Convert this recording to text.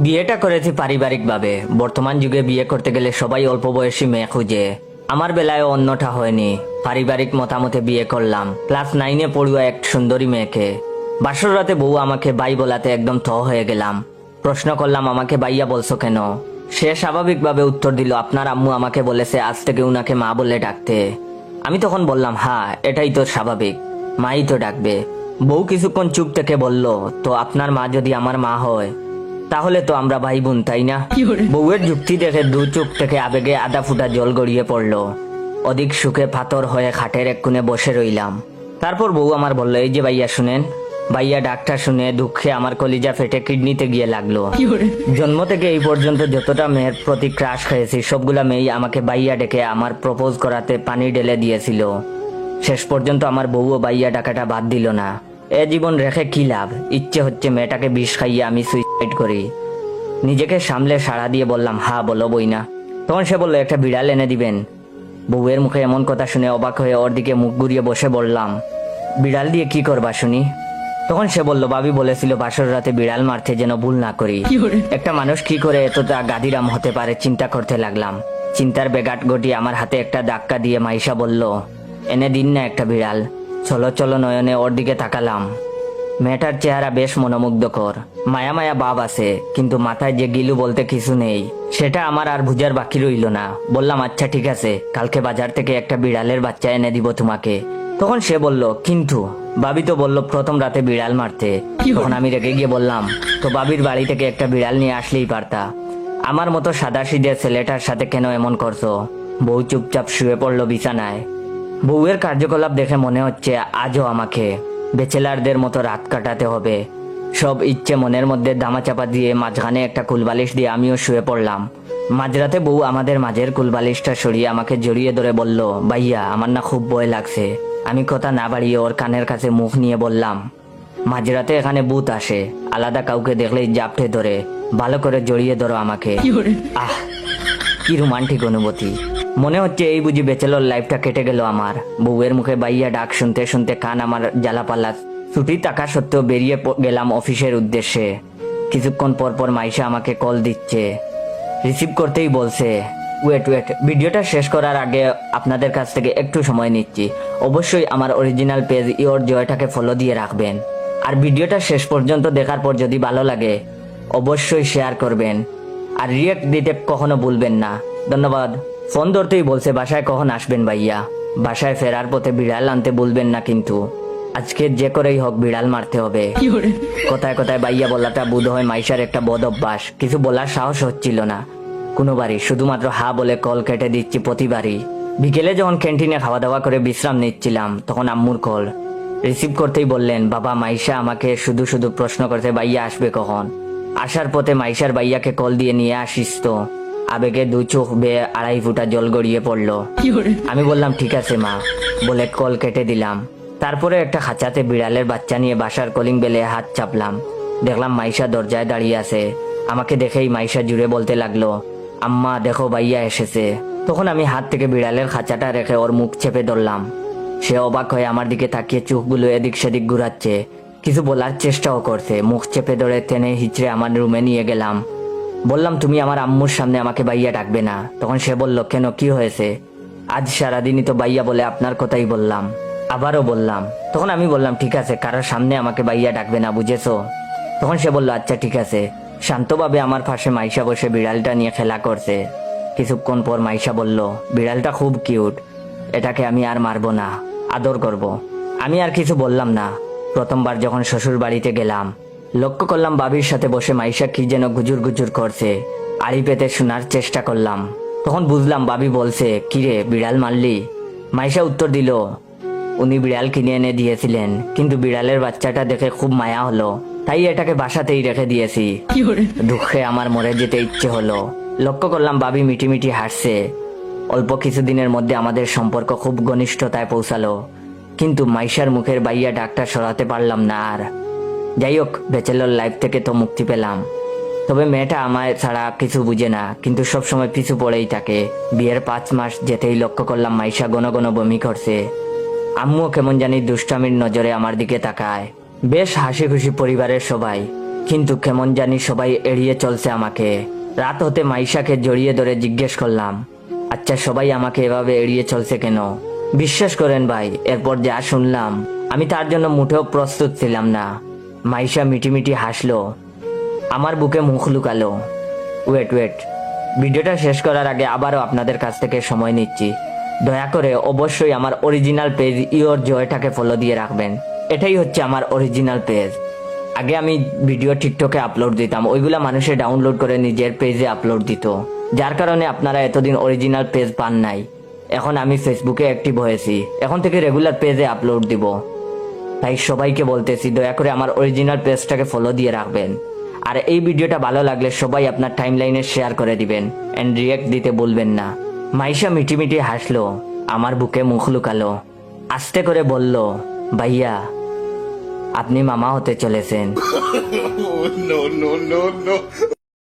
বিয়েটা করেছি পারিবারিকভাবে। বর্তমান যুগে বিয়ে করতে গেলে সবাই অল্প বয়সী মেয়ে খুঁজে। আমার বেলায় অন্যটা হয়নি। পারিবারিক মতামতে বিয়ে করলাম ক্লাস 9-এ পড়ুয়া এক সুন্দরী মেয়েকে। বাসর রাতে বউ আমাকে ভাই বলাতে একদম হয়ে গেলাম। প্রশ্ন করলাম, আমাকে ভাইয়া বলছো কেন? সে স্বাভাবিকভাবে উত্তর দিল, আপনার আম্মু আমাকে বলেছে আজ থেকে উনাকে মা বলে ডাকতে। আমি তখন বললাম, হ্যাঁ এটাই তো স্বাভাবিক, মাই তো ডাকবে। বউ কিছুক্ষণ চুপ থেকে বলল, তো আপনার মা যদি আমার মা হয় তাহলে তো আমরা ভাই বোন, তাই না? বউয়ের যুক্তি দেখে দু চোখ থেকে আবেগে আধা ফুটা জল গড়িয়ে পড়লো। অধিক সুখে পাথর হয়ে খাটের এক কোণে বসে রইলাম। তারপর বউ আমার বলল, এই যে ভাইয়া শুনেন। ভাইয়া ডাকটা শুনে দুঃখে আমার কলিজা ফেটে কিডনিতে গিয়ে লাগলো। জন্ম থেকে এই পর্যন্ত যতটা মেয়ের প্রতি ক্রাশ খেয়েছি সবগুলা মেয়েই আমাকে ভাইয়া ডেকে আমার প্রপোজ করাতে পানি ঢেলে দিয়েছিল। শেষ পর্যন্ত আমার বউও ভাইয়া ডাকাটা বাদ দিল না। এ জীবন রেখে কি লাভ? ইচ্ছে হচ্ছে মেয়েটাকে বিষ খাইয়ে আমি সুইসাইড করি। নিজেকে সামলে সাড়া দিয়ে বললাম, হ্যাঁ বলো বই না। তখন সে বললো, একটা বিড়াল এনে দিবেন? বউয়ের মুখে এমন কথা শুনে অবাক হয়ে ওর দিকে মুখ ঘুরিয়ে বসে বললাম, বিড়াল দিয়ে কি করবা শুনি? তখন সে বলল, ভাবি বলেছিল বাসর রাতে বিড়াল মারতে যেন ভুল না করি। একটা মানুষ কি করে এতটা গাদিরাম হতে পারে চিন্তা করতে লাগলাম। চিন্তার বেগাট গটিয়ে আমার হাতে একটা ধাক্কা দিয়ে মাইশা বলল, এনে দিন না একটা বিড়াল। চলো চলো নয়নে ওর দিকে তাকালাম। মেয়েটার চেহারা বেশ মনোমুগ্ধকর, মায়া মায়া ভাব আছে, কিন্তু মাথায় যে গিলু বলতে কিছু নেই, সেটা আমার আর বুঝার বাকি রইল না। বললাম, আচ্ছা ঠিক আছে, কালকে বাজার থেকে একটা বিড়ালের বাচ্চা এনে দিব তোমাকে। তখন সে বলল, কিন্তু বাবি তো বলল প্রথম রাতে বিড়াল মারতে। তখন আমি রেগে গিয়ে বললাম, তো বাবির বাড়ি থেকে একটা বিড়াল নিয়ে আসলেই পারতা। আমার মতো সাদাসিধে ছেলেটার সাথে কেন এমন করছো? বউ চুপচাপ শুয়ে পড়লো বিছানায়। বউয়ের কার্যকলাপ দেখে মনে হচ্ছে আজও আমাকে বেচেলারদের মতো রাত কাটাতে হবে। সব ইচ্ছে মনের মধ্যে দামাচাপা দিয়ে মাঝখানে একটা কুলবালিশ দিয়ে আমিও শুয়ে পড়লাম। মাঝরাতে বউ আমাদের মাঝের কুলবালিশটা সরিয়ে আমাকে জড়িয়ে ধরে বলল, ভাইয়া আমার না খুব ভয় লাগছে। আমি কথা না বাড়িয়ে ওর কানের কাছে মুখ নিয়ে বললাম, মাঝরাতে এখানে ভূত আসে, আলাদা কাউকে দেখলেই জাপটে ধরে, ভালো করে জড়িয়ে ধরো আমাকে। আহ, কি রোমান্টিক অনুভূতি। মনে হচ্ছে এই বুঝি ব্যাচেলর লাইফটা কেটে গেল আমার। বউয়ের মুখে বাইয়া ডাক শুনতে শুনতে কান আমার জ্বালাপালা। ছুটি থাকা সত্ত্বেও বেরিয়ে গেলাম অফিসের উদ্দেশ্যে। কিছুক্ষণ পর পর মাইশা আমাকে কল দিচ্ছে। রিসিভ করতেই বলছে, ওয়েট, ভিডিওটা শেষ করার আগে আপনাদের কাছ থেকে একটু সময় নিচ্ছি। অবশ্যই আমার অরিজিনাল পেজ ইওর জয়টাকে ফলো দিয়ে রাখবেন। আর ভিডিওটা শেষ পর্যন্ত দেখার পর যদি ভালো লাগে অবশ্যই শেয়ার করবেন। আর রিয়েক্ট দিতে কখনো ভুলবেন না। ধন্যবাদ। ফোন ধরতেই বলছে, বাসায় কখন আসবেন ভাইয়া? বাসায় ফেরার পথে বিড়াল আনতে ভুলবেন না কিন্তু। আজকে যে করেই হোক বিড়াল মারতে হবে। কোথায় কোথায় ভাইয়া বলাটা বোধ হয় মাইশার একটা বদ অভ্যাস। কিছু বলার সাহস হচ্ছিল না কোনোবারই, শুধুমাত্র হা বলে কল কেটে দিচ্ছি প্রতিবারই। বিকেলে যখন ক্যান্টিনে খাওয়া দাওয়া করে বিশ্রাম নিচ্ছিলাম তখন আম্মুর কল। রিসিভ করতেই বললেন, বাবা মাইশা আমাকে শুধু শুধু প্রশ্ন করতে ভাইয়া আসবে কখন। আসার পথে মাইশার ভাইয়াকে কল দিয়ে নিয়ে আসিস তো। আবেগে দু চোখ বেয়ে 2.5 ফুটা জল গড়িয়ে পড়লো। আমি বললাম, ঠিক আছে মা বলে কল কেটে দিলাম। তারপরে একটা খাঁচাতে বিড়ালের বাচ্চা নিয়ে বাসার কলিং বেলে হাত চাপলাম। দেখলাম মাইশা দরজায় দাঁড়িয়ে আছে। আমাকে দেখেই মাইশা জুড়ে বলতে লাগলো, আম্মা দেখো ভাইয়া এসেছে। তখন আমি হাত থেকে বিড়ালের খাঁচাটা রেখে ওর মুখ চেপে ধরলাম। সে অবাক হয়ে আমার দিকে তাকিয়ে চোখগুলো এদিক সেদিক ঘুরাচ্ছে, কিছু বলার চেষ্টাও করছে। মুখ চেপে ধরে টেনে হিচড়ে আমার রুমে নিয়ে গেলাম। বললাম, তুমি আমার আম্মুর সামনে আমাকে ভাইয়া ডাকবে না। তখন সে বলল, কেন কি হয়েছে? আজ সারাদিনই তো ভাইয়া বলে আপনার কথাই বললাম, আবারও বললাম। তখন আমি বললাম, ঠিক আছে কারোর সামনে আমাকে ভাইয়া ডাকবে না, বুঝেছো? তখন সে বলল, আচ্ছা ঠিক আছে। শান্তভাবে আমার পাশে মাইশা বসে বিড়ালটা নিয়ে খেলা করছে। কিছুক্ষণ পর মাইশা বলল, বিড়ালটা খুব কিউট, এটাকে আমি আর মারবো না, আদর করব। আমি আর কিছু বললাম না। প্রথমবার যখন শ্বশুর বাড়িতে গেলাম লক্ষ্য করলাম বাবির সাথে বসে মাইশা কি যেন গুজুর গুজুর করছে। আড়ি পেতে শোনার চেষ্টা করলাম। তখন বুঝলাম বাবি বলছে, কিরে বিড়াল মারলি? মাইশা উত্তর দিল, উনি বিড়াল কিনে এনে দিয়েছিলেন, কিন্তু বিড়ালের বাচ্চাটা দেখে খুব মায়া হলো, তাই এটাকে বাসাতেই রেখে দিয়েছি। দুঃখে আমার মরে যেতে ইচ্ছে হলো। লক্ষ্য করলাম বাবি মিটি মিটি হাসছে। অল্প কিছুদিনের মধ্যে আমাদের সম্পর্ক খুব ঘনিষ্ঠতায় পৌঁছালো, কিন্তু মাইশার মুখের বাইয়া ডাকটা সরাতে পারলাম না আর। যাই হোক, ব্যাচেলর লাইফ থেকে তো মুক্তি পেলাম। তবে মেয়েটা আমায় ছাড়া কিছু বুঝে না, কিন্তু সবসময় পিছু পড়েই থাকে। বিয়ের 5 মাস যেতেই লক্ষ্য করলাম মাইশা ঘন ঘন বমি করছে। আম্মুও কেমন জানি দুষ্টামির নজরে আমার দিকে তাকায়। বেশ হাসি খুশি পরিবারের সবাই। কিন্তু কেমন জানি সবাই এড়িয়ে চলছে আমাকে। রাত হতে মাইশাকে জড়িয়ে ধরে জিজ্ঞেস করলাম, আচ্ছা সবাই আমাকে এভাবে এড়িয়ে চলছে কেন? বিশ্বাস করেন ভাই, এরপর যা শুনলাম আমি তার জন্য মুঠেও প্রস্তুত ছিলাম না। মাইশা মিটিমিটি হাসলো, আমার বুকে মুখ লুকালো। ওয়েট, ভিডিওটা শেষ করার আগে আবারও আপনাদের কাছ থেকে সময় নিচ্ছি। দয়া করে অবশ্যই আমার অরিজিনাল পেজ ইওর জয়টাকে ফলো দিয়ে রাখবেন। এটাই হচ্ছে আমার অরিজিনাল পেজ। আগে আমি ভিডিও টিকটকে আপলোড দিতাম, ওইগুলা মানুষে ডাউনলোড করে নিজের পেজে আপলোড দিত, যার কারণে আপনারা এতদিন অরিজিনাল পেজ পান নাই। এখন আমি ফেসবুকে অ্যাক্টিভ হয়েছি, এখন থেকে রেগুলার পেজে আপলোড দিব। তাই সবাইকে বলতেছি, দয়া করে আমার অরিজিনাল পেজটাকে ফলো দিয়ে রাখবেন। আর এই ভিডিওটা ভালো লাগলে সবাই আপনার টাইমলাইনে শেয়ার করে দিবেন এন্ড রিয়েক্ট দিতে ভুলবেন না। মাইশা মিটিমিটি হাসলো, আমার বুকে মুখ লুকালো, আস্তে করে বলল, ভাইয়া আপনি মামা হতে চলেছেন। Oh, no, no, no, no.